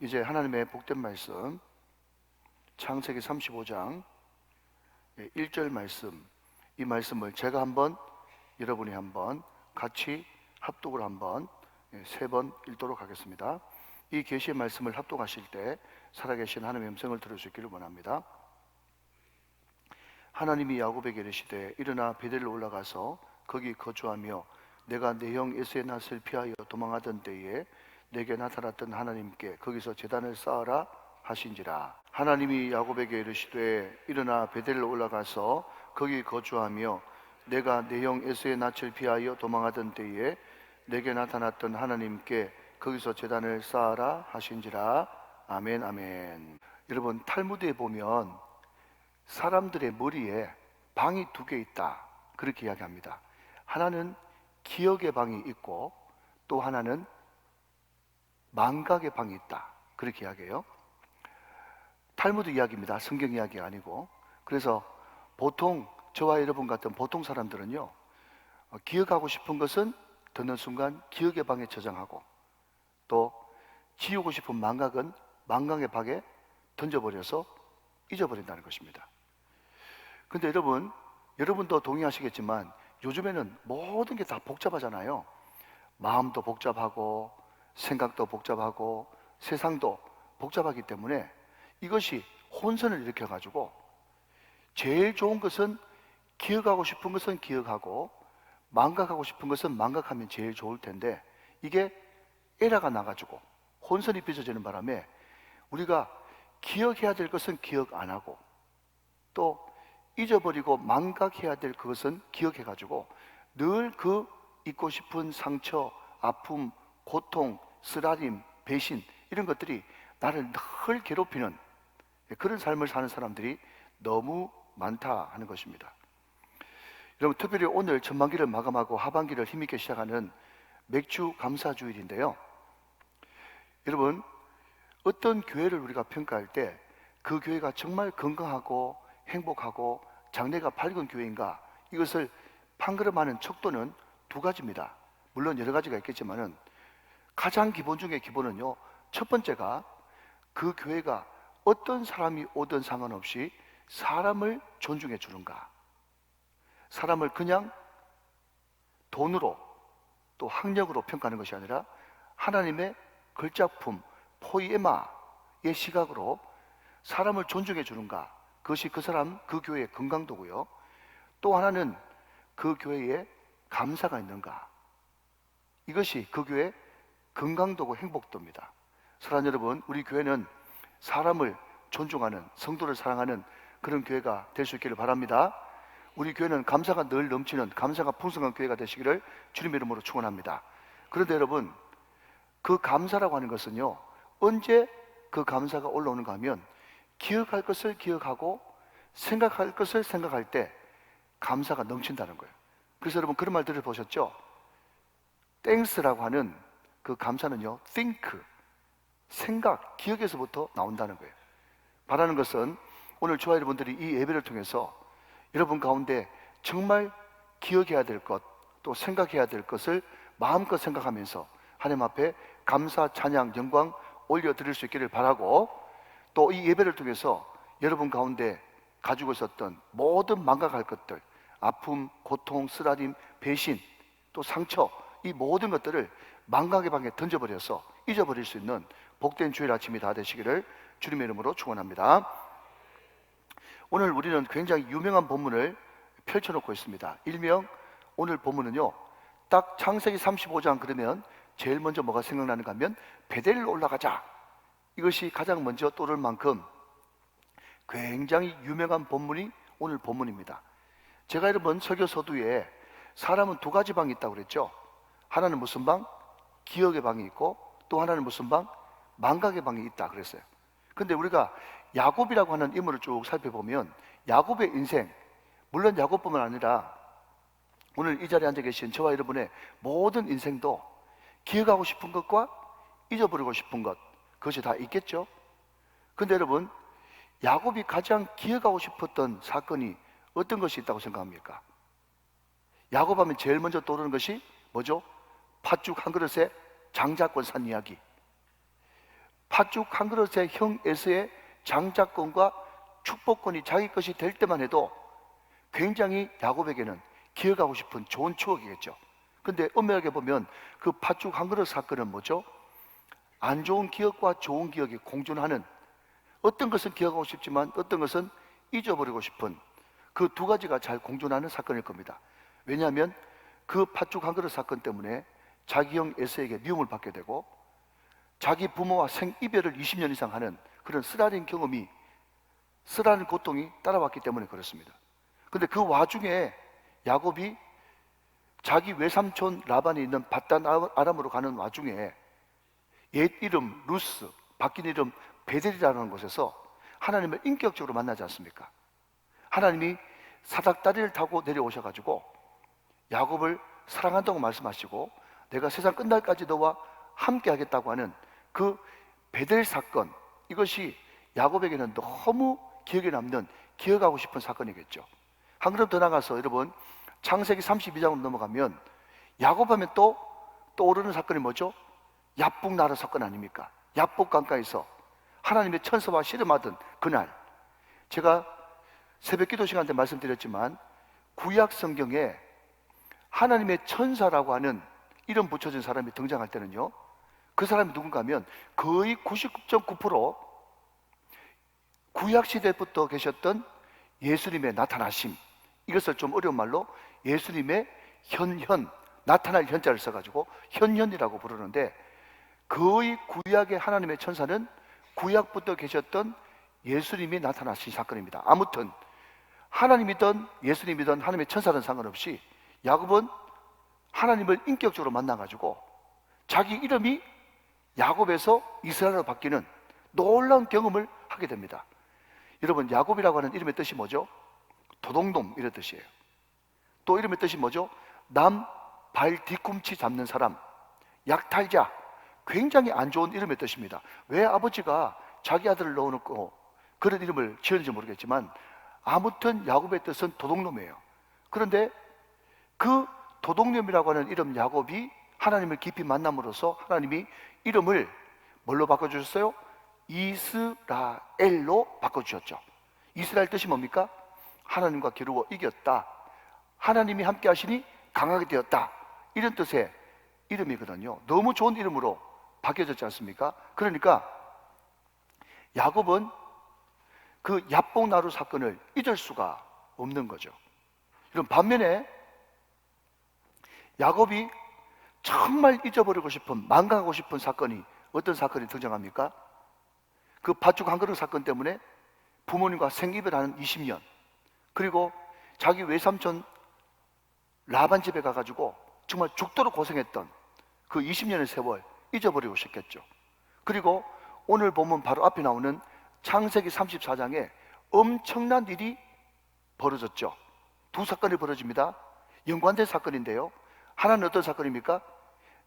이제 하나님의 복된 말씀 창세기 35장 1절 말씀, 이 말씀을 제가 한번, 여러분이 한번 같이 합독을 한번 3번 읽도록 하겠습니다. 이 계시의 말씀을 합독하실 때 살아계신 하나님의 음성을 들을 수 있기를 원합니다. 하나님이 야곱에게 이르시되 일어나 베델로 올라가서 거기 거주하며 내가 내 형 에서의 낯을 피하여 도망하던 때에 내게 나타났던 하나님께 거기서 제단을 쌓아라 하신지라. 하나님이 야곱에게 이르시되 일어나 베델로 올라가서 거기 거주하며 내가 내 형 에서의 낯을 피하여 도망하던 때에 내게 나타났던 하나님께 거기서 제단을 쌓아라 하신지라. 아멘, 아멘. 여러분, 탈무드에 보면 사람들의 머리에 방이 2개 있다, 그렇게 이야기합니다. 하나는 기억의 방이 있고 또 하나는 망각의 방이 있다, 그렇게 이야기해요. 탈무드 이야기입니다. 성경 이야기가 아니고. 그래서 보통 저와 여러분 같은 보통 사람들은요, 기억하고 싶은 것은 듣는 순간 기억의 방에 저장하고, 또 지우고 싶은 망각은 망각의 방에 던져버려서 잊어버린다는 것입니다. 근데 여러분도 동의하시겠지만 요즘에는 모든 게 다 복잡하잖아요. 마음도 복잡하고 생각도 복잡하고 세상도 복잡하기 때문에 이것이 혼선을 일으켜가지고 제일 좋은 것은 기억하고 싶은 것은 기억하고 망각하고 싶은 것은 망각하면 제일 좋을 텐데, 이게 에러가 나가지고 혼선이 빚어지는 바람에 우리가 기억해야 될 것은 기억 안 하고 또 잊어버리고 망각해야 될 그것은 기억해가지고 늘 그 잊고 싶은 상처, 아픔, 고통, 쓰라림, 배신, 이런 것들이 나를 늘 괴롭히는 그런 삶을 사는 사람들이 너무 많다 하는 것입니다. 여러분, 특별히 오늘 전반기를 마감하고 하반기를 힘있게 시작하는 맥주 감사주일인데요, 여러분, 어떤 교회를 우리가 평가할 때 그 교회가 정말 건강하고 행복하고 장래가 밝은 교회인가, 이것을 판가름하는 척도는 2가지입니다. 물론 여러 가지가 있겠지만은 가장 기본 중에 기본은요, 첫 번째가 그 교회가 어떤 사람이 오든 상관없이 사람을 존중해 주는가. 사람을 그냥 돈으로 또 학력으로 평가하는 것이 아니라 하나님의 걸작품 포이에마의 시각으로 사람을 존중해 주는가, 그것이 그 사람, 그 교회의 건강도고요. 또 하나는 그 교회에 감사가 있는가, 이것이 그 교회의 건강도고 행복도입니다. 사랑하는 여러분, 우리 교회는 사람을 존중하는, 성도를 사랑하는 그런 교회가 될 수 있기를 바랍니다. 우리 교회는 감사가 늘 넘치는, 감사가 풍성한 교회가 되시기를 주님의 이름으로 축원합니다. 그런데 여러분, 그 감사라고 하는 것은요, 언제 그 감사가 올라오는가 하면 기억할 것을 기억하고 생각할 것을 생각할 때 감사가 넘친다는 거예요. 그래서 여러분, 그런 말 들어보셨죠? 땡스라고 하는 그 감사는요, think, 생각, 기억에서부터 나온다는 거예요. 바라는 것은 오늘 저와 여러분들이 이 예배를 통해서 여러분 가운데 정말 기억해야 될 것, 또 생각해야 될 것을 마음껏 생각하면서 하나님 앞에 감사, 찬양, 영광 올려드릴 수 있기를 바라고, 또 이 예배를 통해서 여러분 가운데 가지고 있었던 모든 망각할 것들, 아픔, 고통, 쓰라림, 배신, 또 상처, 이 모든 것들을 망각의 방에 던져버려서 잊어버릴 수 있는 복된 주일 아침이 다 되시기를 주님의 이름으로 축원합니다. 오늘 우리는 굉장히 유명한 본문을 펼쳐놓고 있습니다. 일명 오늘 본문은요, 딱 창세기 35장 그러면 제일 먼저 뭐가 생각나는가 하면 베델로 올라가자, 이것이 가장 먼저 떠오를 만큼 굉장히 유명한 본문이 오늘 본문입니다. 제가 여러분 설교 서두에 사람은 2가지 방이 있다고 그랬죠. 하나는 무슨 방? 기억의 방이 있고, 또 하나는 무슨 방? 망각의 방이 있다 그랬어요. 근데 우리가 야곱이라고 하는 인물을 쭉 살펴보면 야곱의 인생, 물론 야곱뿐만 아니라 오늘 이 자리에 앉아 계신 저와 여러분의 모든 인생도 기억하고 싶은 것과 잊어버리고 싶은 것, 그것이 다 있겠죠. 근데 여러분, 야곱이 가장 기억하고 싶었던 사건이 어떤 것이 있다고 생각합니까? 야곱 하면 제일 먼저 떠오르는 것이 뭐죠? 팥죽 한 그릇에 장자권 산 이야기. 팥죽 한 그릇의 형 에서의 장자권과 축복권이 자기 것이 될 때만 해도 굉장히 야곱에게는 기억하고 싶은 좋은 추억이겠죠. 근데 엄밀하게 보면 그 팥죽 한 그릇 사건은 뭐죠? 안 좋은 기억과 좋은 기억이 공존하는, 어떤 것은 기억하고 싶지만 어떤 것은 잊어버리고 싶은 그 두 가지가 잘 공존하는 사건일 겁니다. 왜냐하면 그 팥죽 한 그릇 사건 때문에 자기 형 에서에게 미움을 받게 되고 자기 부모와 생이별을 20년 이상 하는 그런 쓰라린 경험이, 쓰라린 고통이 따라왔기 때문에 그렇습니다. 근데 그 와중에 야곱이 자기 외삼촌 라반이 있는 밧단 아람으로 가는 와중에 옛 이름 루스, 바뀐 이름 베델이라는 곳에서 하나님을 인격적으로 만나지 않습니까? 하나님이 사닥다리를 타고 내려오셔가지고 야곱을 사랑한다고 말씀하시고 내가 세상 끝날까지 너와 함께 하겠다고 하는 그 베델 사건, 이것이 야곱에게는 너무 기억에 남는, 기억하고 싶은 사건이겠죠. 한 걸음 더 나가서 여러분 창세기 32장으로 넘어가면 야곱하면 또 떠오르는 사건이 뭐죠? 야복 나루 사건 아닙니까? 야복 강가에서 하나님의 천사와 씨름하던 그날, 제가 새벽 기도 시간 때 말씀드렸지만 구약 성경에 하나님의 천사라고 하는 이름 붙여진 사람이 등장할 때는요, 그 사람이 누군가 하면 거의 99.9% 구약 시대부터 계셨던 예수님의 나타나심, 이것을 좀 어려운 말로 예수님의 현현, 나타날 현자를 써가지고 현현이라고 부르는데, 거의 구약의 하나님의 천사는 구약부터 계셨던 예수님이 나타나신 사건입니다. 아무튼 하나님이든 예수님이든 하나님의 천사든 상관없이 야곱은 하나님을 인격적으로 만나가지고 자기 이름이 야곱에서 이스라엘로 바뀌는 놀라운 경험을 하게 됩니다. 여러분, 야곱이라고 하는 이름의 뜻이 뭐죠? 도둑놈, 이런 뜻이에요. 또 이름의 뜻이 뭐죠? 남 발 뒤꿈치 잡는 사람, 약탈자. 굉장히 안 좋은 이름의 뜻입니다. 왜 아버지가 자기 아들을 넣어놓고 그런 이름을 지었는지 모르겠지만 아무튼 야곱의 뜻은 도둑놈이에요. 그런데 그 도둑놈이라고 하는 이름 야곱이 하나님을 깊이 만남으로써 하나님이 이름을 뭘로 바꿔주셨어요? 이스라엘로 바꿔주셨죠. 이스라엘 뜻이 뭡니까? 하나님과 겨루어 이겼다, 하나님이 함께 하시니 강하게 되었다, 이런 뜻의 이름이거든요. 너무 좋은 이름으로 바뀌어졌지 않습니까? 그러니까 야곱은 그 야복 나루 사건을 잊을 수가 없는 거죠. 그럼 반면에 야곱이 정말 잊어버리고 싶은, 망각하고 싶은 사건이, 어떤 사건이 등장합니까? 그 팥죽 한 그릇 사건 때문에 부모님과 생이별하는 20년, 그리고 자기 외삼촌 라반 집에 가가지고 정말 죽도록 고생했던 그 20년의 세월 잊어버리고 싶겠죠. 그리고 오늘 보면 바로 앞에 나오는 창세기 34장에 엄청난 일이 벌어졌죠. 두 사건이 벌어집니다. 연관된 사건인데요, 하나는 어떤 사건입니까?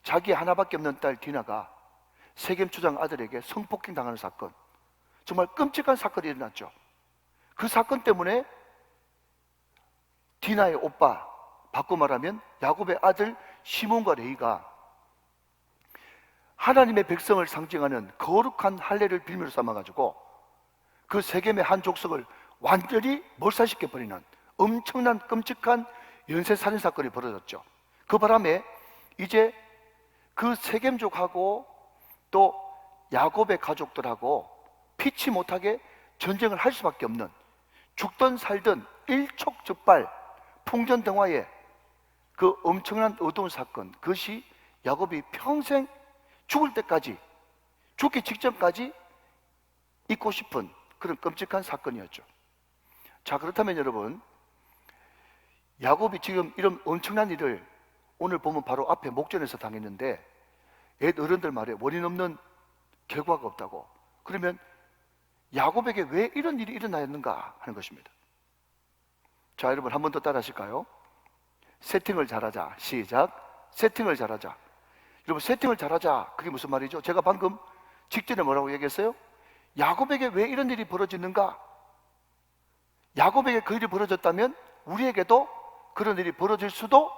자기 하나밖에 없는 딸 디나가 세겜 주장 아들에게 성폭행 당하는 사건, 정말 끔찍한 사건이 일어났죠. 그 사건 때문에 디나의 오빠, 바꿔 말하면 야곱의 아들 시몬과 레이가 하나님의 백성을 상징하는 거룩한 할례를 빌미로 삼아가지고 그 세겜의 한 족속을 완전히 몰살시켜버리는 엄청난 끔찍한 연쇄살인 사건이 벌어졌죠. 그 바람에 이제 그 세겜족하고 또 야곱의 가족들하고 피치 못하게 전쟁을 할 수밖에 없는, 죽든 살든 일촉즉발 풍전등화의 그 엄청난 어두운 사건, 그것이 야곱이 평생 죽을 때까지, 죽기 직전까지 잊고 싶은 그런 끔찍한 사건이었죠. 자, 그렇다면 여러분, 야곱이 지금 이런 엄청난 일을 오늘 보면 바로 앞에 목전에서 당했는데 옛 어른들 말에 원인 없는 결과가 없다고. 그러면 야곱에게 왜 이런 일이 일어나였는가 하는 것입니다. 자, 여러분 한 번 더 따라 하실까요? 세팅을 잘하자. 시작. 세팅을 잘하자. 여러분, 세팅을 잘하자, 그게 무슨 말이죠? 제가 방금 직전에 뭐라고 얘기했어요? 야곱에게 왜 이런 일이 벌어지는가? 야곱에게 그 일이 벌어졌다면 우리에게도 그런 일이 벌어질 수도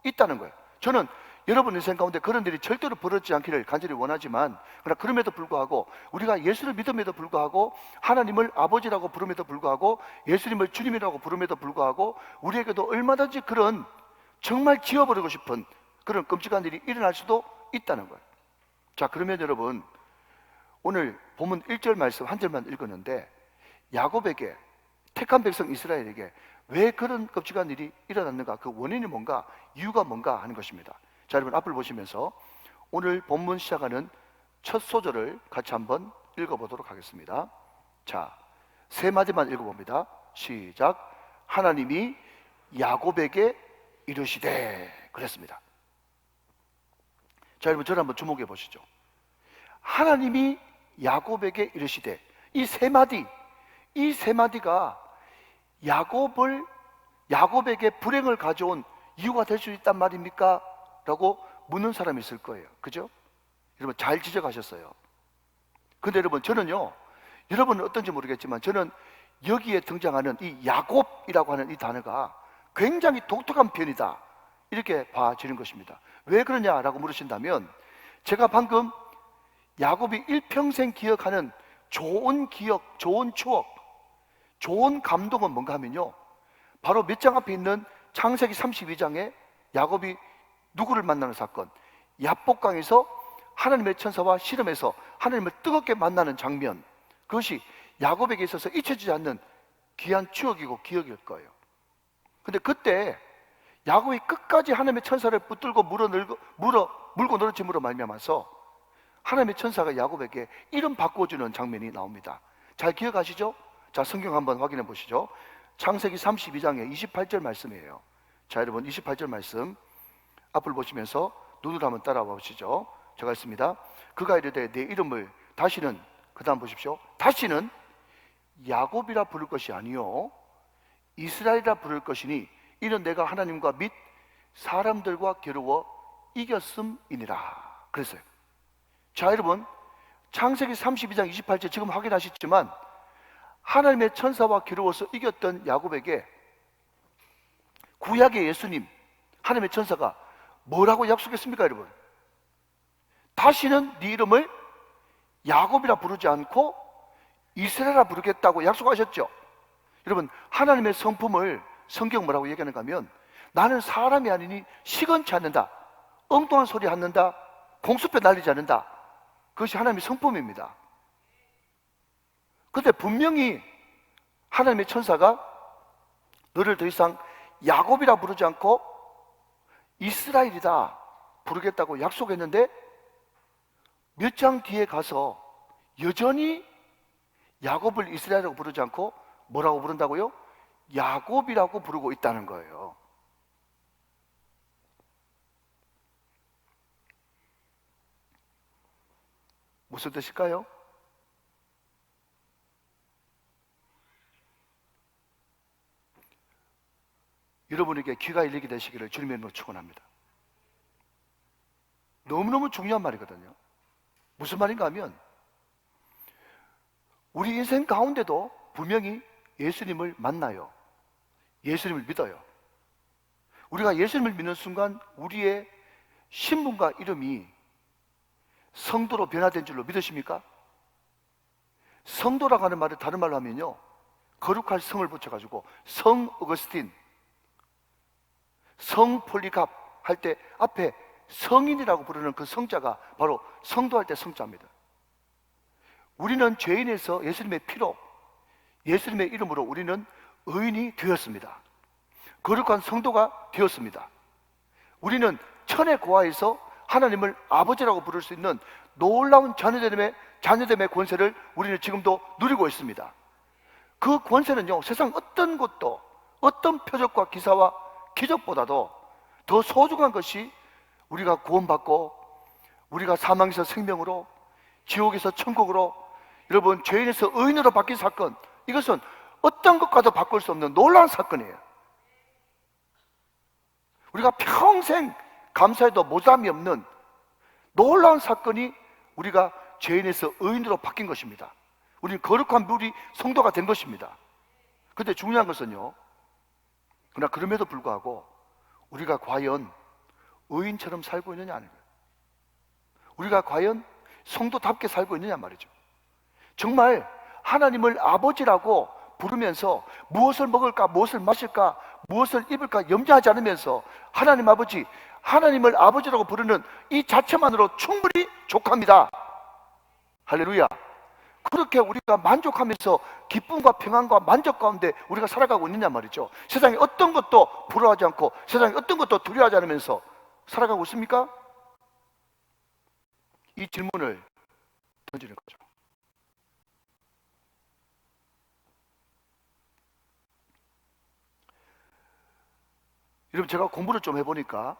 있다는 거예요. 저는 여러분 인생 가운데 그런 일이 절대로 벌어지지 않기를 간절히 원하지만, 그러나 그럼에도 불구하고, 우리가 예수를 믿음에도 불구하고, 하나님을 아버지라고 부름에도 불구하고, 예수님을 주님이라고 부름에도 불구하고, 우리에게도 얼마든지 그런 정말 지워버리고 싶은 그런 끔찍한 일이 일어날 수도 있다는 거예요. 자, 그러면 여러분, 오늘 본문 1절 말씀 한 절만 읽었는데, 야곱에게, 택한 백성 이스라엘에게 왜 그런 끔찍한 일이 일어났는가, 그 원인이 뭔가, 이유가 뭔가 하는 것입니다. 자, 여러분 앞을 보시면서 오늘 본문 시작하는 첫 소절을 같이 한번 읽어보도록 하겠습니다. 자, 세 마디만 읽어봅니다. 시작. 하나님이 야곱에게 이르시되, 그랬습니다. 자, 여러분 저를 한번 주목해 보시죠. 하나님이 야곱에게 이르시되, 이 세 마디가 야곱에게 불행을 가져온 이유가 될 수 있단 말입니까? 라고 묻는 사람이 있을 거예요. 그죠? 여러분 잘 지적하셨어요. 근데 여러분 저는요, 여러분은 어떤지 모르겠지만 저는 여기에 등장하는 이 야곱이라고 하는 이 단어가 굉장히 독특한 표현이다, 이렇게 봐지는 것입니다. 왜 그러냐라고 물으신다면, 제가 방금 야곱이 일평생 기억하는 좋은 기억, 좋은 추억, 좋은 감동은 뭔가 하면요, 바로 몇 장 앞에 있는 창세기 32장에 야곱이 누구를 만나는 사건, 야복강에서 하나님의 천사와 씨름해서 하나님을 뜨겁게 만나는 장면, 그것이 야곱에게 있어서 잊혀지지 않는 귀한 추억이고 기억일 거예요. 근데 그때 야곱이 끝까지 하나님의 천사를 붙들고 물고 늘어짐으로 말미암아서 하나님의 천사가 야곱에게 이름 바꿔주는 장면이 나옵니다. 잘 기억하시죠? 자, 성경 한번 확인해 보시죠. 창세기 32장의 28절 말씀이에요. 자, 여러분 28절 말씀 앞을 보시면서 눈으로 한번 따라와 보시죠. 제가 했습니다. 그가 이르되 내 이름을 다시는, 그 다음 보십시오, 다시는 야곱이라 부를 것이 아니요 이스라엘이라 부를 것이니 이는 내가 하나님과 및 사람들과 겨루어 이겼음이니라 그랬어요. 자, 여러분 창세기 32장 28절 지금 확인하셨지만, 하나님의 천사와 겨루어서 이겼던 야곱에게 구약의 예수님, 하나님의 천사가 뭐라고 약속했습니까? 여러분, 다시는 네 이름을 야곱이라 부르지 않고 이스라엘이라 부르겠다고 약속하셨죠. 여러분, 하나님의 성품을 성경 뭐라고 얘기하는가 하면, 나는 사람이 아니니 시건치 않는다, 엉뚱한 소리 않는다, 공수표 날리지 않는다, 그것이 하나님의 성품입니다. 그런데 분명히 하나님의 천사가 너를 더 이상 야곱이라 부르지 않고 이스라엘이다 부르겠다고 약속했는데, 몇 장 뒤에 가서 여전히 야곱을 이스라엘이라고 부르지 않고 뭐라고 부른다고요? 야곱이라고 부르고 있다는 거예요. 무슨 뜻일까요? 여러분에게 귀가 열리게 되시기를 주님의 이름으로 축원합니다. 너무너무 중요한 말이거든요. 무슨 말인가 하면, 우리 인생 가운데도 분명히 예수님을 만나요. 예수님을 믿어요. 우리가 예수님을 믿는 순간 우리의 신분과 이름이 성도로 변화된 줄로 믿으십니까? 성도라고 하는 말을 다른 말로 하면요, 거룩할 성을 붙여가지고 성 어거스틴, 성 폴리갑 할 때 앞에 성인이라고 부르는 그 성자가 바로 성도할 때 성자입니다. 우리는 죄인에서 예수님의 피로, 예수님의 이름으로 우리는 의인이 되었습니다. 거룩한 성도가 되었습니다. 우리는 천의 고아에서 하나님을 아버지라고 부를 수 있는 놀라운 자녀됨의 권세를 우리는 지금도 누리고 있습니다. 그 권세는요, 세상 어떤 것도, 어떤 표적과 기사와 기적보다도 더 소중한 것이, 우리가 구원받고 우리가 사망에서 생명으로, 지옥에서 천국으로, 여러분 죄인에서 의인으로 바뀐 사건, 이것은 어떤 것과도 바꿀 수 없는 놀라운 사건이에요. 우리가 평생 감사해도 모자람이 없는 놀라운 사건이 우리가 죄인에서 의인으로 바뀐 것입니다. 우리는 거룩한 우리 성도가 된 것입니다. 그런데 중요한 것은요, 그러나 그럼에도 불구하고 우리가 과연 의인처럼 살고 있느냐 하는 거예요. 우리가 과연 성도답게 살고 있느냐 말이죠. 정말 하나님을 아버지라고 부르면서 무엇을 먹을까, 무엇을 마실까, 무엇을 입을까 염려하지 않으면서 하나님 아버지, 하나님을 아버지라고 부르는 이 자체만으로 충분히 족합니다. 할렐루야. 그렇게 우리가 만족하면서 기쁨과 평안과 만족 가운데 우리가 살아가고 있느냐 말이죠. 세상에 어떤 것도 부러워하지 않고 세상에 어떤 것도 두려워하지 않으면서 살아가고 있습니까? 이 질문을 던지는 거죠. 여러분, 제가 공부를 좀 해보니까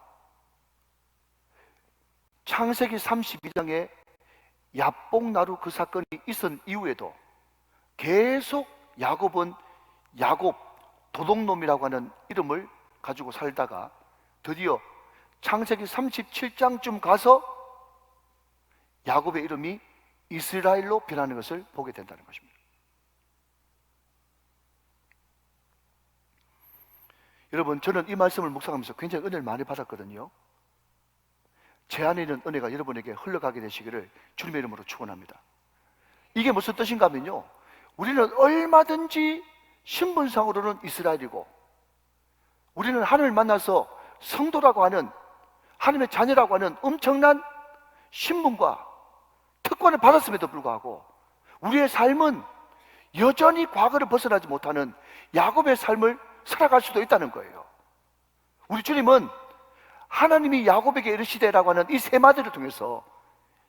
창세기 32장에 야복나루 그 사건이 있은 이후에도 계속 야곱은 야곱, 도둑놈이라고 하는 이름을 가지고 살다가 드디어 창세기 37장쯤 가서 야곱의 이름이 이스라엘로 변하는 것을 보게 된다는 것입니다. 여러분, 저는 이 말씀을 묵상하면서 굉장히 은혜를 많이 받았거든요. 제 안에 있는 은혜가 여러분에게 흘러가게 되시기를 주님의 이름으로 축원합니다. 이게 무슨 뜻인가 하면요, 우리는 얼마든지 신분상으로는 이스라엘이고 우리는 하나님을 만나서 성도라고 하는, 하나님의 자녀라고 하는 엄청난 신분과 특권을 받았음에도 불구하고 우리의 삶은 여전히 과거를 벗어나지 못하는 야곱의 삶을 살아갈 수도 있다는 거예요. 우리 주님은 하나님이 야곱에게 이르시되라고 하는 이 세 마디를 통해서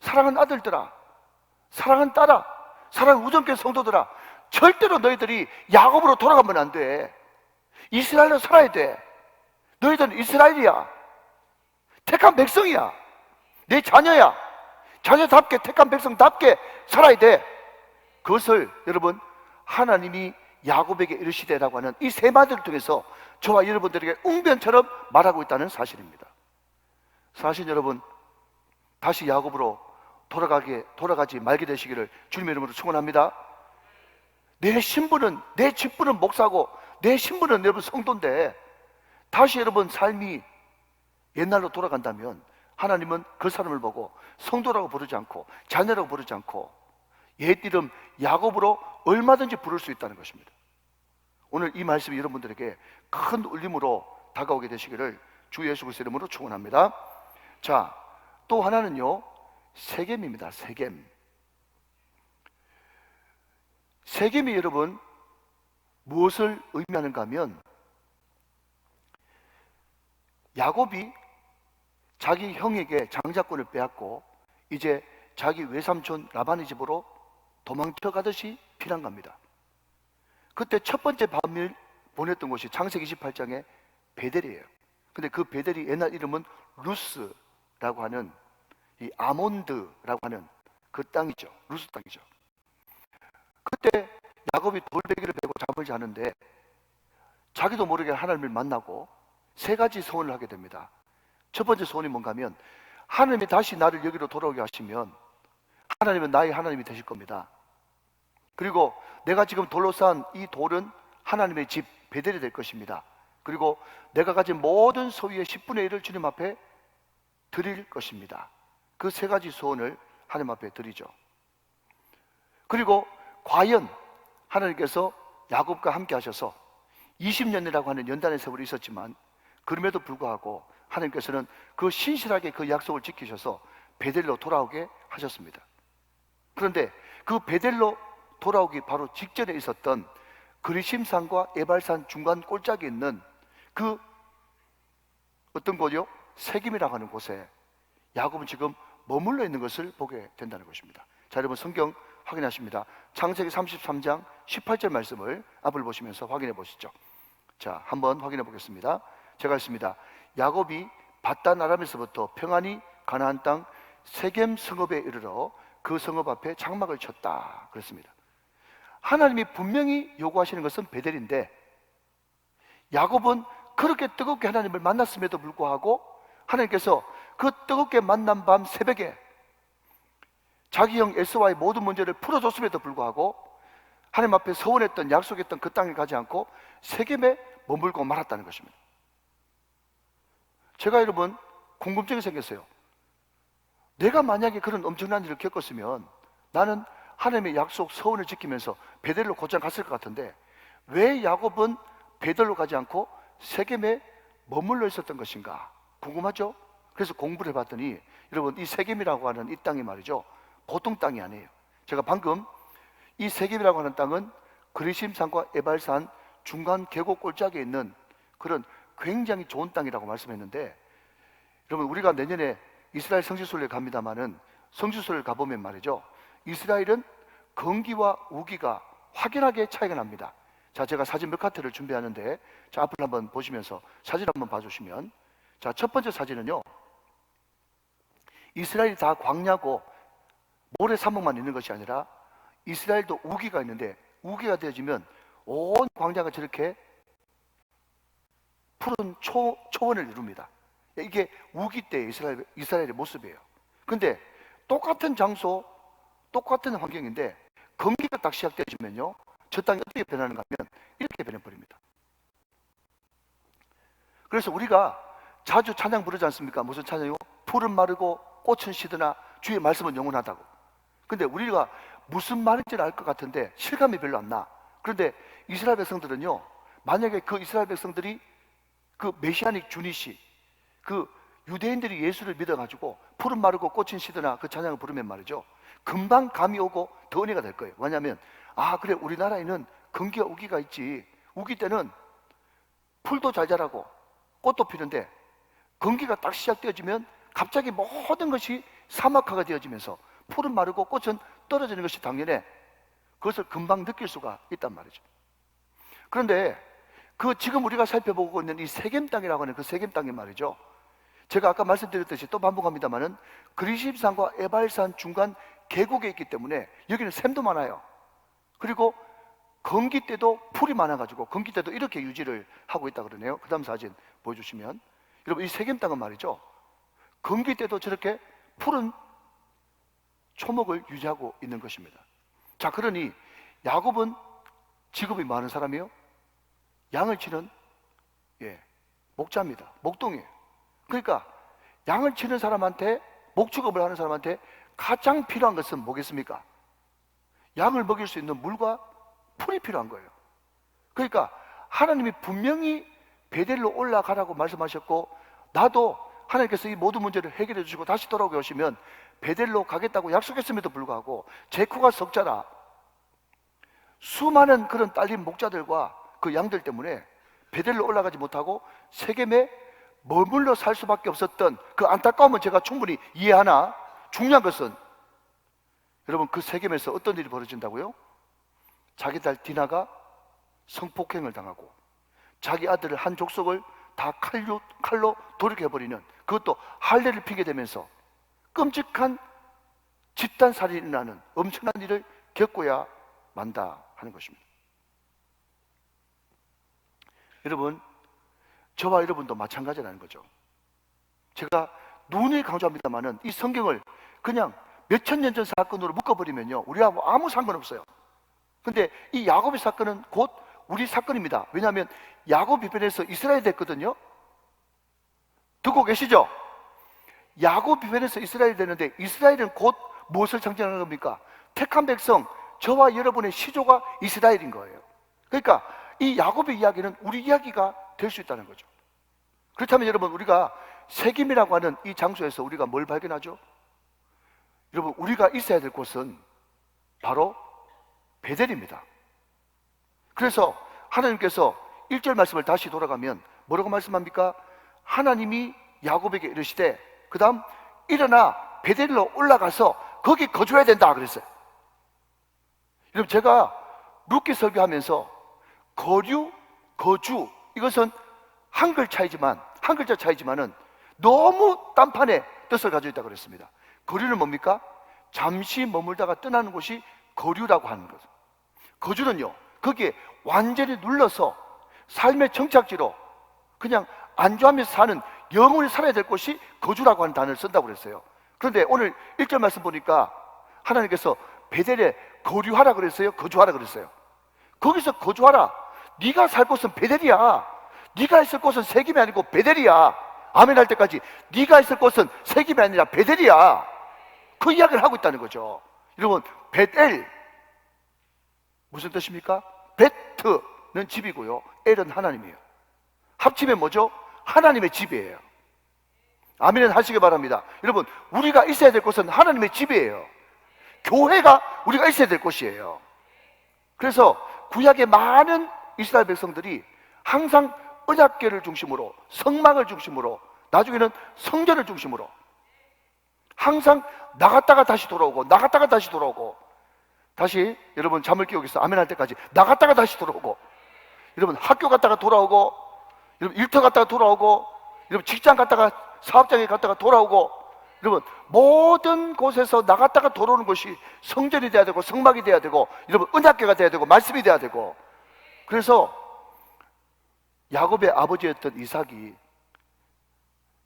사랑하는 아들들아, 사랑하는 딸아, 사랑하는 우정교회 성도들아, 절대로 너희들이 야곱으로 돌아가면 안 돼. 이스라엘로 살아야 돼. 너희들은 이스라엘이야. 택한 백성이야. 내 자녀야. 자녀답게, 택한 백성답게 살아야 돼. 그것을 여러분, 하나님이 야곱에게 이르시되라고 하는 이 세 마디를 통해서 저와 여러분들에게 웅변처럼 말하고 있다는 사실입니다. 사실 여러분, 다시 야곱으로 돌아가지 말게 되시기를 주님의 이름으로 축원합니다. 내 신분은, 내 직분은 목사고 내 신분은 여러분 성도인데 다시 여러분 삶이 옛날로 돌아간다면 하나님은 그 사람을 보고 성도라고 부르지 않고 자녀라고 부르지 않고 옛 이름 야곱으로 얼마든지 부를 수 있다는 것입니다. 오늘 이 말씀이 여러분들에게 큰 울림으로 다가오게 되시기를 주 예수 그리스도의 이름으로 축원합니다. 자, 또 하나는요, 세겜입니다. 세겜. 세겜이 여러분 무엇을 의미하는가 하면, 야곱이 자기 형에게 장자권을 빼앗고 이제 자기 외삼촌 라반의 집으로 도망쳐 가듯이 피난 겁니다. 그때 첫 번째 밤을 보냈던 곳이 창세기 28장의 베델이에요. 근데 그 베델이 옛날 이름은 루스라고 하는, 이 아몬드라고 하는 그 땅이죠. 루스 땅이죠. 그때 야곱이 돌베개를 베고 잠을 자는데 자기도 모르게 하나님을 만나고 세 가지 소원을 하게 됩니다. 첫 번째 소원이 뭔가 하면, 하나님이 다시 나를 여기로 돌아오게 하시면 하나님은 나의 하나님이 되실 겁니다. 그리고 내가 지금 돌로 쌓은 이 돌은 하나님의 집 베델이 될 것입니다. 그리고 내가 가진 모든 소유의 10분의 1을 주님 앞에 드릴 것입니다. 그 세 가지 소원을 하나님 앞에 드리죠. 그리고 과연 하나님께서 야곱과 함께 하셔서 20년이라고 하는 연단의 세월이 있었지만 그럼에도 불구하고 하나님께서는 그 신실하게 그 약속을 지키셔서 베델로 돌아오게 하셨습니다. 그런데 그 베델로 돌아오기 바로 직전에 있었던 그리심산과 에발산 중간 꼴짝에 있는 그 어떤 곳이요? 세겜이라고 하는 곳에 야곱은 지금 머물러 있는 것을 보게 된다는 것입니다. 자, 여러분 성경 확인하십니다. 창세기 33장 18절 말씀을 앞을 보시면서 확인해 보시죠. 자, 한번 확인해 보겠습니다. 제가 읽습니다. 야곱이 밧단 아람에서부터 평안히 가나안 땅 세겜 성읍에 이르러 그 성읍 앞에 장막을 쳤다 그랬습니다. 하나님이 분명히 요구하시는 것은 베델인데 야곱은 그렇게 뜨겁게 하나님을 만났음에도 불구하고 하나님께서 그 뜨겁게 만난 밤 새벽에 자기 형 에서와의 모든 문제를 풀어줬음에도 불구하고 하나님 앞에 서원했던, 약속했던 그 땅에 가지 않고 세겜에 머물고 말았다는 것입니다. 제가 여러분 궁금증이 생겼어요. 내가 만약에 그런 엄청난 일을 겪었으면 나는 하나님의 약속 서원을 지키면서 베델로 곧장 갔을 것 같은데 왜 야곱은 베델로 가지 않고 세겜에 머물러 있었던 것인가 궁금하죠? 그래서 공부를 해봤더니 여러분, 이 세겜이라고 하는 이 땅이 말이죠, 보통 땅이 아니에요. 제가 방금 이 세겜이라고 하는 땅은 그리심산과 에발산 중간 계곡 골짜기에 있는 그런 굉장히 좋은 땅이라고 말씀했는데, 여러분, 우리가 내년에 이스라엘 성지순례 갑니다마는 성지순례를 가보면 말이죠, 이스라엘은 건기와 우기가 확연하게 차이가 납니다. 자, 제가 사진 몇 카트를 준비하는데, 자, 앞을 한번 보시면서 사진 한번 봐주시면, 자, 첫 번째 사진은요, 이스라엘이 다 광야고 모래 사막만 있는 것이 아니라 이스라엘도 우기가 있는데, 우기가 되어지면 온 광야가 저렇게 푸른 초원을 이룹니다. 이게 우기 때 이스라엘의 모습이에요. 근데 똑같은 장소, 똑같은 환경인데 건기가 딱 시작되어지면요, 저 땅이 어떻게 변하는가 하면 이렇게 변해버립니다. 그래서 우리가 자주 찬양 부르지 않습니까? 무슨 찬양이요? 풀은 마르고 꽃은 시드나 주의 말씀은 영원하다고. 근데 우리가 무슨 말인지는 알 것 같은데 실감이 별로 안 나. 그런데 이스라엘 백성들은요, 만약에 그 이스라엘 백성들이 그 메시아닉 주니시, 그 유대인들이 예수를 믿어가지고 풀은 마르고 꽃은 시드나 그 찬양을 부르면 말이죠, 금방 감이 오고 더 은혜가 될 거예요. 왜냐하면 아, 그래, 우리나라에는 건기와 우기가 있지. 우기 때는 풀도 잘 자라고 꽃도 피는데 건기가 딱 시작되어지면 갑자기 모든 것이 사막화가 되어지면서 풀은 마르고 꽃은 떨어지는 것이 당연해. 그것을 금방 느낄 수가 있단 말이죠. 그런데 그 지금 우리가 살펴보고 있는 이 세겜 땅이라고 하는 그 세겜 땅이 말이죠, 제가 아까 말씀드렸듯이 또 반복합니다만은 그리심산과 에발산 중간 계곡에 있기 때문에 여기는 샘도 많아요. 그리고 건기 때도 풀이 많아가지고 건기 때도 이렇게 유지를 하고 있다 그러네요. 그 다음 사진 보여주시면, 여러분, 이 세겜 땅은 말이죠, 건기 때도 저렇게 푸른 초목을 유지하고 있는 것입니다. 자, 그러니 야곱은 직업이 많은 사람이요, 양을 치는 목자입니다. 목동이에요. 그러니까 양을 치는 사람한테, 목축업을 하는 사람한테 가장 필요한 것은 뭐겠습니까? 양을 먹일 수 있는 물과 풀이 필요한 거예요. 그러니까 하나님이 분명히 베델로 올라가라고 말씀하셨고, 나도 하나님께서 이 모든 문제를 해결해 주시고 다시 돌아오게 오시면 베델로 가겠다고 약속했음에도 불구하고 제코가 석자라 수많은 그런 딸린 목자들과 그 양들 때문에 베델로 올라가지 못하고 세겜에 머물러 살 수밖에 없었던 그 안타까움은 제가 충분히 이해하나, 중요한 것은 여러분, 그 세겜에서 어떤 일이 벌어진다고요? 자기 딸 디나가 성폭행을 당하고 자기 아들을 한 족속을 다 칼로 돌이켜버리는, 그것도 할례를 피게 되면서 끔찍한 집단살인이 일어나는 엄청난 일을 겪어야 만다 하는 것입니다. 여러분, 저와 여러분도 마찬가지라는 거죠. 제가 누누이 강조합니다만은 이 성경을 그냥 몇천 년 전 사건으로 묶어버리면요, 우리하고 아무 상관없어요. 근데 이 야곱의 사건은 곧 우리 사건입니다. 왜냐하면 야곱이 변해서 이스라엘이 됐거든요. 듣고 계시죠? 야곱이 변해서 이스라엘이 되는데 이스라엘은 곧 무엇을 상징하는 겁니까? 택한 백성, 저와 여러분의 시조가 이스라엘인 거예요. 그러니까 이 야곱의 이야기는 우리 이야기가 될 수 있다는 거죠. 그렇다면 여러분, 우리가 세겜이라고 하는 이 장소에서 우리가 뭘 발견하죠? 여러분, 우리가 있어야 될 곳은 바로 베델입니다. 그래서 하나님께서 1절 말씀을 다시 돌아가면 뭐라고 말씀합니까? 하나님이 야곱에게 이르시되, 그 다음 일어나 베델로 올라가서 거기 거주해야 된다 그랬어요. 여러분, 제가 룻기 설교하면서 거류, 거주, 이것은 한 글자 차이지만은 너무 딴판의 뜻을 가지고 있다고 그랬습니다. 거류는 뭡니까? 잠시 머물다가 떠나는 곳이 거류라고 하는 거죠. 거주는요, 거기에 완전히 눌러서 삶의 정착지로 그냥 안주하면서 사는, 영원히 살아야 될 곳이 거주라고 하는 단어를 쓴다고 그랬어요. 그런데 오늘 1절 말씀 보니까 하나님께서 베델에 거류하라 그랬어요? 거주하라 그랬어요? 거기서 거주하라. 네가 살 곳은 베델이야. 네가 있을 곳은 세겜이 아니고 베델이야. 아멘 할 때까지 네가 있을 곳은 세겜이 아니라 베델이야. 그 이야기를 하고 있다는 거죠. 여러분, 베델 무슨 뜻입니까? 베트는 집이고요, 엘은 하나님이에요. 합치면 뭐죠? 하나님의 집이에요. 아멘 하시기 바랍니다. 여러분, 우리가 있어야 될 곳은 하나님의 집이에요. 교회가 우리가 있어야 될 곳이에요. 그래서 구약의 많은 이스라엘 백성들이 항상 언약궤를 중심으로, 성막을 중심으로, 나중에는 성전을 중심으로 항상 나갔다가 다시 돌아오고, 나갔다가 다시 돌아오고, 다시 여러분 잠을 깨우겠어, 아멘 할 때까지 나갔다가 다시 돌아오고, 여러분 학교 갔다가 돌아오고, 여러분 일터 갔다가 돌아오고, 여러분 직장 갔다가 사업장에 갔다가 돌아오고, 여러분 모든 곳에서 나갔다가 돌아오는 것이 성전이 돼야 되고, 성막이 돼야 되고, 여러분 언약궤가 돼야 되고, 말씀이 돼야 되고. 그래서 야곱의 아버지였던 이삭이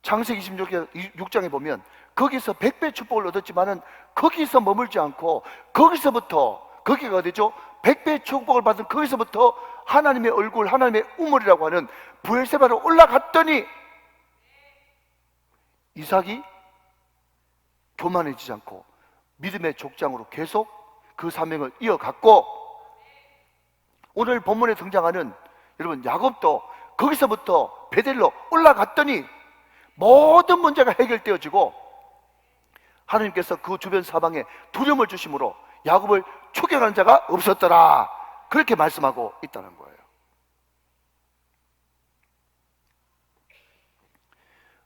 창세기 26장에 보면 거기서 100배 축복을 얻었지만은 거기서 머물지 않고, 거기서부터, 거기가 어디죠? 100배 축복을 받은 거기서부터 하나님의 얼굴, 하나님의 우물이라고 하는 브엘세바로 올라갔더니 이삭이 교만해지지 않고 믿음의 족장으로 계속 그 사명을 이어갔고, 오늘 본문에 등장하는 여러분 야곱도 거기서부터 베델로 올라갔더니 모든 문제가 해결되어지고, 하나님께서 그 주변 사방에 두려움을 주심으로 야곱을 추격하는 자가 없었더라, 그렇게 말씀하고 있다는 거예요.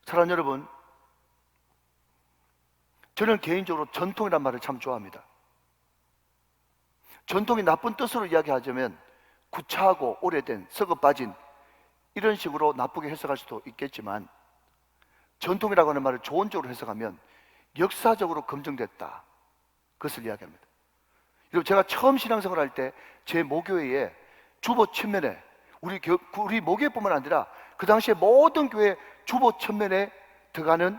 사랑하는 여러분, 저는 개인적으로 전통이란 말을 참 좋아합니다. 전통이 나쁜 뜻으로 이야기하자면 구차하고 오래된, 썩어 빠진, 이런 식으로 나쁘게 해석할 수도 있겠지만, 전통이라고 하는 말을 좋은 쪽으로 해석하면 역사적으로 검증됐다, 그것을 이야기합니다. 여러분, 제가 처음 신앙생활 할 때 제 모교회에 주보 천면에, 우리 모교회뿐만 아니라 그 당시에 모든 교회 주보 천면에 들어가는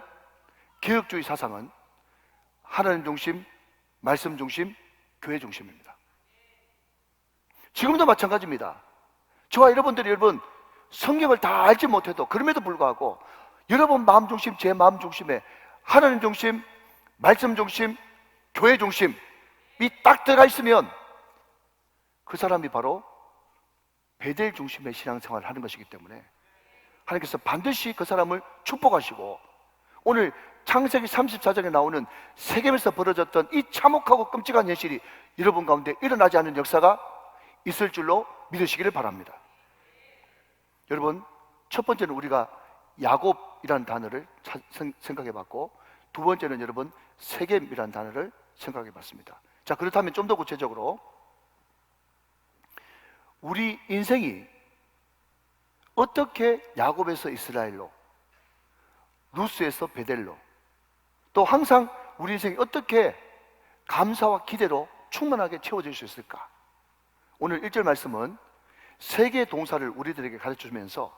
개혁주의 사상은 하나님 중심, 말씀 중심, 교회 중심입니다. 지금도 마찬가지입니다. 저와 여러분들이, 여러분 성경을 다 알지 못해도, 그럼에도 불구하고 여러분 마음 중심, 제 마음 중심에 하나님 중심, 말씀 중심, 교회 중심이 딱 들어가 있으면 그 사람이 바로 베델 중심의 신앙생활을 하는 것이기 때문에 하나님께서 반드시 그 사람을 축복하시고, 오늘 창세기 34장에 나오는 세겜에서 벌어졌던 이 참혹하고 끔찍한 현실이 여러분 가운데 일어나지 않는 역사가 있을 줄로 믿으시기를 바랍니다. 여러분, 첫 번째는 우리가 야곱이라는 단어를 생각해 봤고, 두 번째는 여러분 세겜이라는 단어를 생각해 봤습니다. 자, 그렇다면 좀 더 구체적으로 우리 인생이 어떻게 야곱에서 이스라엘로, 루스에서 베델로, 또 항상 우리 인생이 어떻게 감사와 기대로 충만하게 채워질 수 있을까? 오늘 1절 말씀은 세 개의 동사를 우리들에게 가르쳐주면서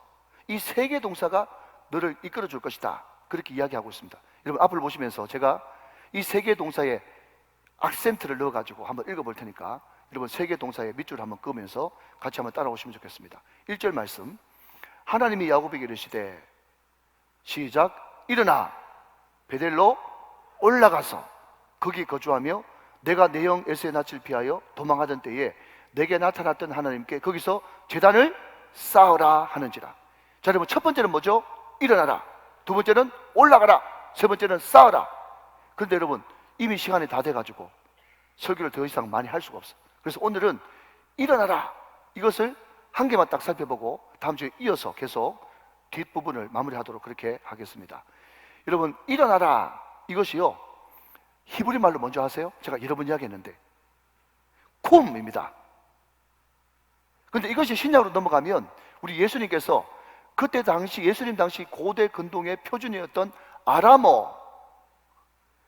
이 세 개의 동사가 너를 이끌어 줄 것이다, 그렇게 이야기하고 있습니다. 여러분 앞을 보시면서 제가 이 세 개의 동사에 악센트를 넣어가지고 한번 읽어볼 테니까 여러분 세 개의 동사에 밑줄을 한번 그으면서 같이 한번 따라오시면 좋겠습니다. 1절 말씀, 하나님이 야곱에게 이르시되, 시작, 일어나 베델로 올라가서 거기 거주하며 내가 내 형 에서의 낯을 피하여 도망하던 때에 내게 나타났던 하나님께 거기서 제단을 쌓으라 하는지라. 자, 여러분 첫 번째는 뭐죠? 일어나라. 두 번째는 올라가라. 세 번째는 쌓으라. 그런데 여러분 이미 시간이 다 돼가지고 설교를 더 이상 많이 할 수가 없어요. 그래서 오늘은 일어나라, 이것을 한 개만 딱 살펴보고 다음 주에 이어서 계속 뒷부분을 마무리하도록 그렇게 하겠습니다. 여러분, 일어나라, 이것이요 히브리 말로 먼저 하세요. 제가 여러 번 이야기했는데 쿰입니다. 근데 이것이 신약으로 넘어가면 우리 예수님께서 그때 당시, 예수님 당시 고대 근동의 표준이었던 아람어,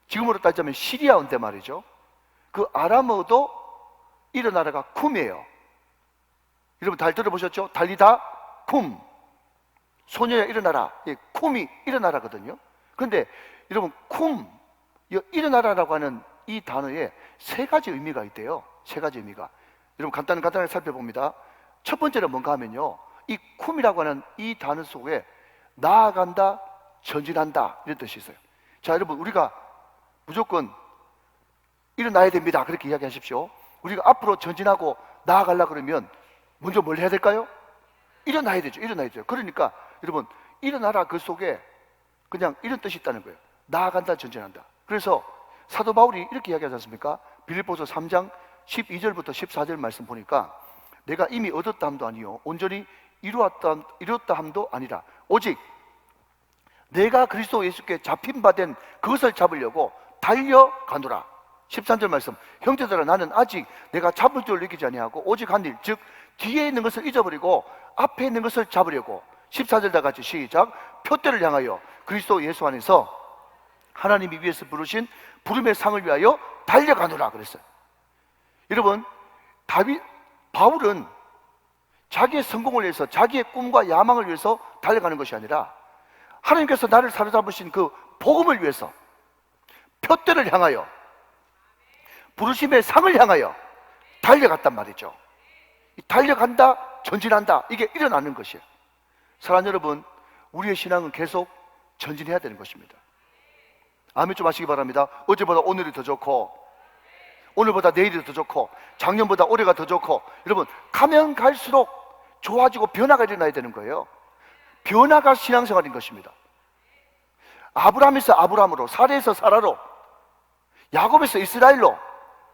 지금으로 따지자면 시리아어인데 말이죠, 그 아람어도 일어나라가 쿰이에요. 여러분 잘 들어보셨죠? 달리다 쿰, 소녀야 일어나라, 예, 쿰이 일어나라거든요. 그런데 여러분 쿰, 일어나라라고 하는 이 단어에 세 가지 의미가 있대요. 세 가지 의미가. 여러분 간단하게 살펴봅니다. 첫 번째는 뭔가 하면요, 이 쿰이라고 하는 이 단어 속에 나아간다, 전진한다, 이런 뜻이 있어요. 자, 여러분, 우리가 무조건 일어나야 됩니다, 그렇게 이야기하십시오. 우리가 앞으로 전진하고 나아가려고 그러면 먼저 뭘 해야 될까요? 일어나야 되죠. 일어나야 되죠. 그러니까 여러분, 일어나라, 그 속에 그냥 이런 뜻이 있다는 거예요. 나아간다, 전진한다. 그래서 사도 바울이 이렇게 이야기하지 않습니까? 빌립보서 3장 12절부터 14절 말씀 보니까 내가 이미 얻었다 함도 아니요 온전히 이루었다 함도 아니라 오직 내가 그리스도 예수께 잡힌 바 된 그것을 잡으려고 달려가노라. 13절 말씀, 형제들아, 나는 아직 내가 잡을 줄 느끼지 아니하고 오직 한 일, 즉 뒤에 있는 것을 잊어버리고 앞에 있는 것을 잡으려고. 14절 다 같이 시작. 표대를 향하여 그리스도 예수 안에서 하나님이 위에서 부르신 부름의 상을 위하여 달려가노라 그랬어요. 여러분, 바울은 자기의 성공을 위해서, 자기의 꿈과 야망을 위해서 달려가는 것이 아니라 하나님께서 나를 사로잡으신 그 복음을 위해서 표대를 향하여, 부르심의 상을 향하여 달려갔단 말이죠. 달려간다, 전진한다, 이게 일어나는 것이에요. 사랑하는 여러분, 우리의 신앙은 계속 전진해야 되는 것입니다. 아멘 좀 하시기 바랍니다. 어제보다 오늘이 더 좋고, 오늘보다 내일이 더 좋고, 작년보다 올해가 더 좋고, 여러분, 가면 갈수록 좋아지고 변화가 일어나야 되는 거예요. 변화가 신앙생활인 것입니다. 아브라함에서 아브라함으로, 사라에서 사라로, 야곱에서 이스라엘로,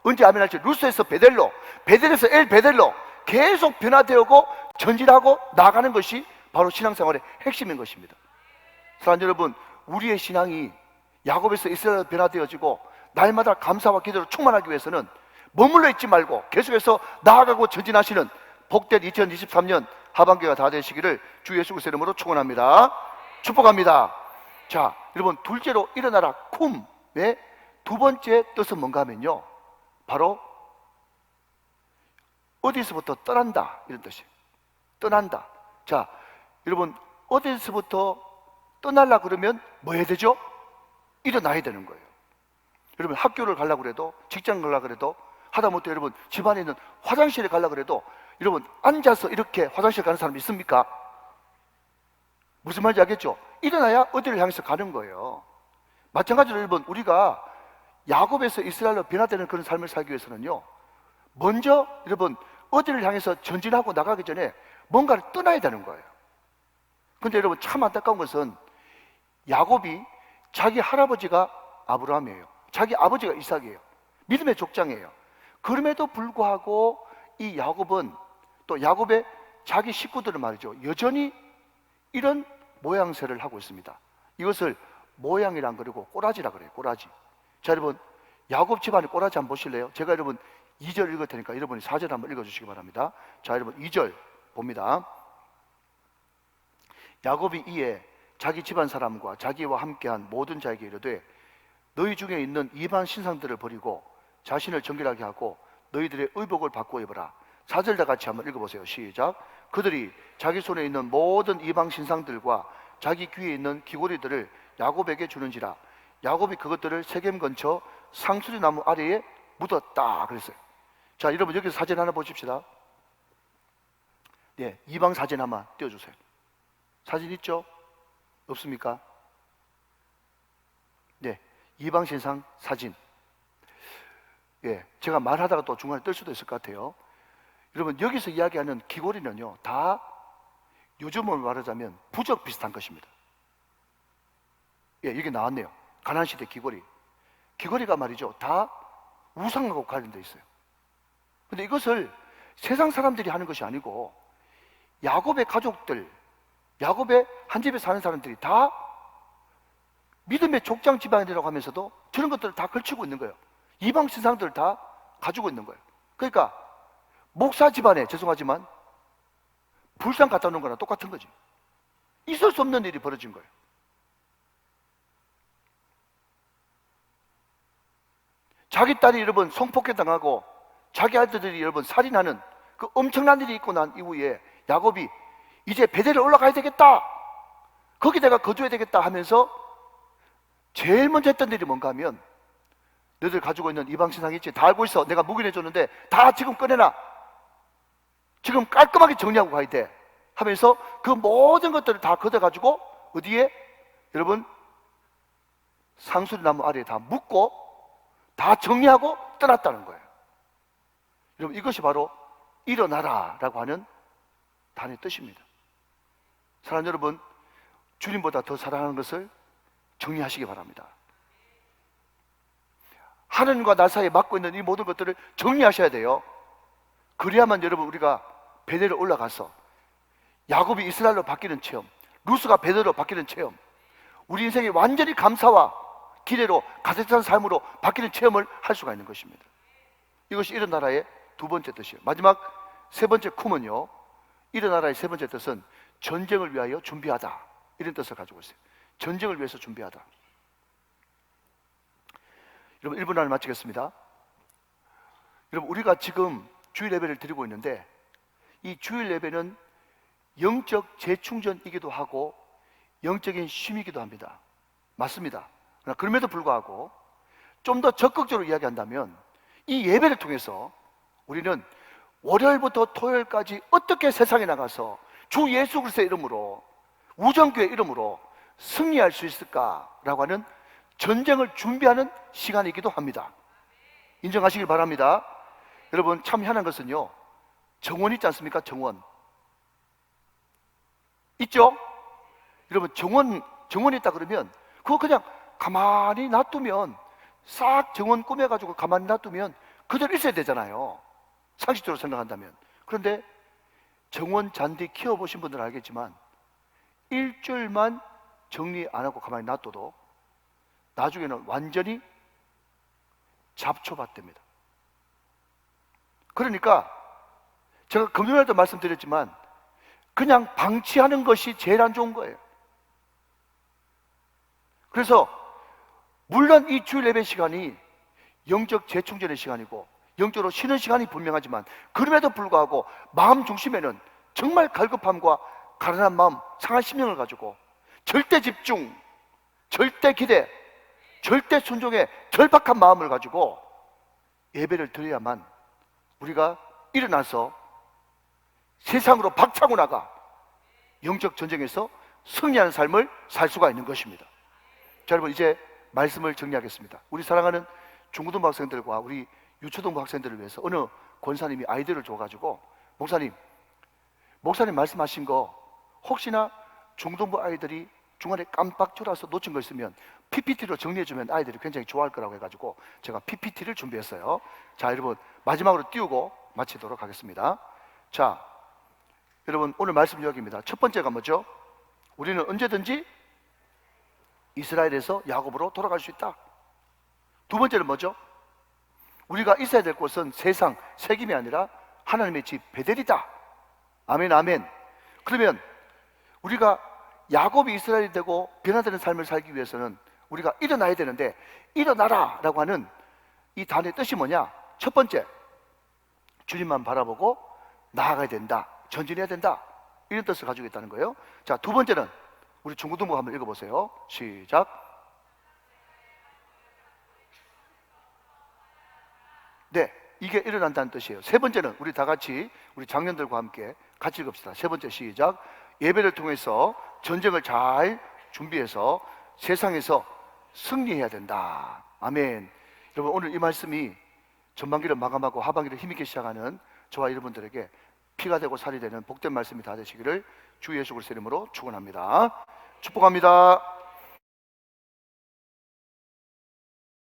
언제 아멘 할지, 루스에서 베델로, 베델에서 엘 베델로 계속 변화되고 전진하고 나가는 것이 바로 신앙생활의 핵심인 것입니다. 사랑하는 여러분, 우리의 신앙이 야곱에서 이스라엘로 변화되어지고 날마다 감사와 기도로 충만하기 위해서는 머물러 있지 말고 계속해서 나아가고 전진하시는 복된 2023년 하반기가 다 되시기를 주 예수 그리스도의 이름으로 축원합니다. 축복합니다. 자, 여러분, 둘째로 일어나라 쿰의 두 번째 뜻은 뭔가 하면요, 바로 어디서부터 떠난다, 이런 뜻이에요. 떠난다. 자, 여러분, 어디서부터 떠나려고 그러면 뭐 해야 되죠? 일어나야 되는 거예요. 여러분, 학교를 가려고 그래도, 직장 가려고 그래도, 하다못해 여러분 집안에 있는 화장실에 가려고 그래도 여러분 앉아서 이렇게 화장실 가는 사람 있습니까? 무슨 말인지 알겠죠? 일어나야 어디를 향해서 가는 거예요. 마찬가지로 여러분, 우리가 야곱에서 이스라엘로 변화되는 그런 삶을 살기 위해서는요, 먼저 여러분 어디를 향해서 전진하고 나가기 전에 뭔가를 떠나야 되는 거예요. 근데 여러분, 참 안타까운 것은 야곱이 자기 할아버지가 아브라함이에요. 자기 아버지가 이삭이에요. 믿음의 족장이에요. 그럼에도 불구하고 이 야곱은, 또 야곱의 자기 식구들은 말이죠, 여전히 이런 모양새를 하고 있습니다. 이것을 모양이란 그러고 꼬라지라 그래요. 꼬라지. 자, 여러분, 야곱 집안의 꼬라지 한번 보실래요? 제가 여러분 2절 읽을 테니까 여러분이 4절 한번 읽어주시기 바랍니다. 자, 여러분 2절 봅니다. 야곱이 이에 자기 집안 사람과 자기와 함께한 모든 자에게 이르되 너희 중에 있는 이방 신상들을 버리고 자신을 정결하게 하고 너희들의 의복을 바꾸어 입어라. 4절 다 같이 한번 읽어보세요. 시작. 그들이 자기 손에 있는 모든 이방 신상들과 자기 귀에 있는 귀고리들을 야곱에게 주는지라. 야곱이 그것들을 세겜 근처 상수리 나무 아래에 묻었다 그랬어요. 자, 여러분 여기서 사진 하나 보십시다. 네, 이방 사진 한번 띄워주세요. 사진 있죠? 없습니까? 네, 이방 신상 사진. 예, 제가 말하다가 또 중간에 뜰 수도 있을 것 같아요. 여러분, 여기서 이야기하는 귀고리는요, 다 요즘으로 말하자면 부적 비슷한 것입니다. 예, 이게 나왔네요. 가나안시대 귀고리. 귀고리가 말이죠, 다 우상하고 관련되어 있어요. 근데 이것을 세상 사람들이 하는 것이 아니고 야곱의 가족들, 야곱의 한 집에 사는 사람들이 다 믿음의 족장 집안이라고 하면서도 저런 것들을 다 걸치고 있는 거예요. 이방 신상들을 다 가지고 있는 거예요. 그러니까 목사 집안에, 죄송하지만 불상 갖다 놓은 거랑 똑같은 거지. 있을 수 없는 일이 벌어진 거예요. 자기 딸이 여러분 성폭행당하고 자기 아들들이 여러분 살인하는 그 엄청난 일이 있고 난 이후에 야곱이 이제 베델에 올라가야 되겠다, 거기 내가 거주해야 되겠다 하면서 제일 먼저 했던 일이 뭔가 하면, 너희들 가지고 있는 이방 신상 있지? 다 알고 있어. 내가 묵인해 줬는데 다 지금 꺼내놔. 지금 깔끔하게 정리하고 가야 돼 하면서 그 모든 것들을 다 걷어가지고 어디에? 여러분 상수리 나무 아래에 다 묻고 다 정리하고 떠났다는 거예요. 여러분 이것이 바로 일어나라 라고 하는 단의 뜻입니다. 사랑하는 여러분, 주님보다 더 사랑하는 것을 정리하시기 바랍니다. 하나님과 나 사이에 막고 있는 이 모든 것들을 정리하셔야 돼요. 그래야만 여러분 우리가 베델에 올라가서 야곱이 이스라엘로 바뀌는 체험, 루스가 베델로 바뀌는 체험, 우리 인생이 완전히 감사와 기대로 가득 찬 삶으로 바뀌는 체험을 할 수가 있는 것입니다. 이것이 일어나라의 두 번째 뜻이에요. 마지막 세 번째 쿰은요, 일어나라의 세 번째 뜻은 전쟁을 위하여 준비하다, 이런 뜻을 가지고 있어요. 전쟁을 위해서 준비하다. 여러분 1분 안에 마치겠습니다. 여러분 우리가 지금 주일 예배를 드리고 있는데 이 주일 예배는 영적 재충전이기도 하고 영적인 쉼이기도 합니다. 맞습니다. 그러나 그럼에도 불구하고 좀 더 적극적으로 이야기한다면 이 예배를 통해서 우리는 월요일부터 토요일까지 어떻게 세상에 나가서 주 예수 그리스도의 이름으로, 우정교의 이름으로 승리할 수 있을까라고 하는 전쟁을 준비하는 시간이기도 합니다. 인정하시길 바랍니다. 여러분 참 희한한 것은요, 정원 있지 않습니까? 정원 있죠? 여러분 정원이 있다 그러면 그거 그냥 가만히 놔두면, 싹 정원 꾸며가지고 가만히 놔두면 그대로 있어야 되잖아요, 상식적으로 생각한다면. 그런데 정원 잔디 키워보신 분들은 알겠지만 일주일만 정리 안 하고 가만히 놔둬도 나중에는 완전히 잡초밭 됩니다. 그러니까 제가 금요일에도 말씀드렸지만 그냥 방치하는 것이 제일 안 좋은 거예요. 그래서 물론 이 주일 예배 시간이 영적 재충전의 시간이고 영적으로 쉬는 시간이 분명하지만 그럼에도 불구하고 마음 중심에는 정말 갈급함과 가난한 마음, 상한 심령을 가지고 절대 집중, 절대 기대, 절대 순종의 절박한 마음을 가지고 예배를 드려야만 우리가 일어나서 세상으로 박차고 나가 영적 전쟁에서 승리하는 삶을 살 수가 있는 것입니다. 자, 여러분 이제 말씀을 정리하겠습니다. 우리 사랑하는 중고등부 학생들과 우리 유초등부 학생들을 위해서 어느 권사님이 아이디어를 줘가지고, 목사님 말씀하신 거 혹시나 중등부 아이들이 중간에 깜빡 졸아서 놓친 거 있으면 PPT로 정리해주면 아이들이 굉장히 좋아할 거라고 해가지고 제가 PPT를 준비했어요. 자, 여러분 마지막으로 띄우고 마치도록 하겠습니다. 자, 여러분 오늘 말씀 요약입니다. 첫 번째가 뭐죠? 우리는 언제든지 이스라엘에서 야곱으로 돌아갈 수 있다. 두 번째는 뭐죠? 우리가 있어야 될 곳은 세상, 세김이 아니라 하나님의 집 베델이다. 아멘, 아멘. 그러면 우리가 야곱이 이스라엘이 되고 변화되는 삶을 살기 위해서는 우리가 일어나야 되는데, 일어나라 라고 하는 이 단어의 뜻이 뭐냐? 첫 번째, 주님만 바라보고 나아가야 된다, 전진해야 된다, 이런 뜻을 가지고 있다는 거예요. 자, 두 번째는 우리 중고등부 한번 읽어보세요. 시작. 네, 이게 일어난다는 뜻이에요. 세 번째는 우리 다 같이 우리 장년들과 함께 같이 읽읍시다. 세 번째 시작. 예배를 통해서 전쟁을 잘 준비해서 세상에서 승리해야 된다. 아멘. 여러분 오늘 이 말씀이 전반기를 마감하고 하반기를 힘있게 시작하는 저와 여러분들에게 피가 되고 살이 되는 복된 말씀이 다 되시기를 주 예수 그리스도 이름으로 축원합니다. 축복합니다.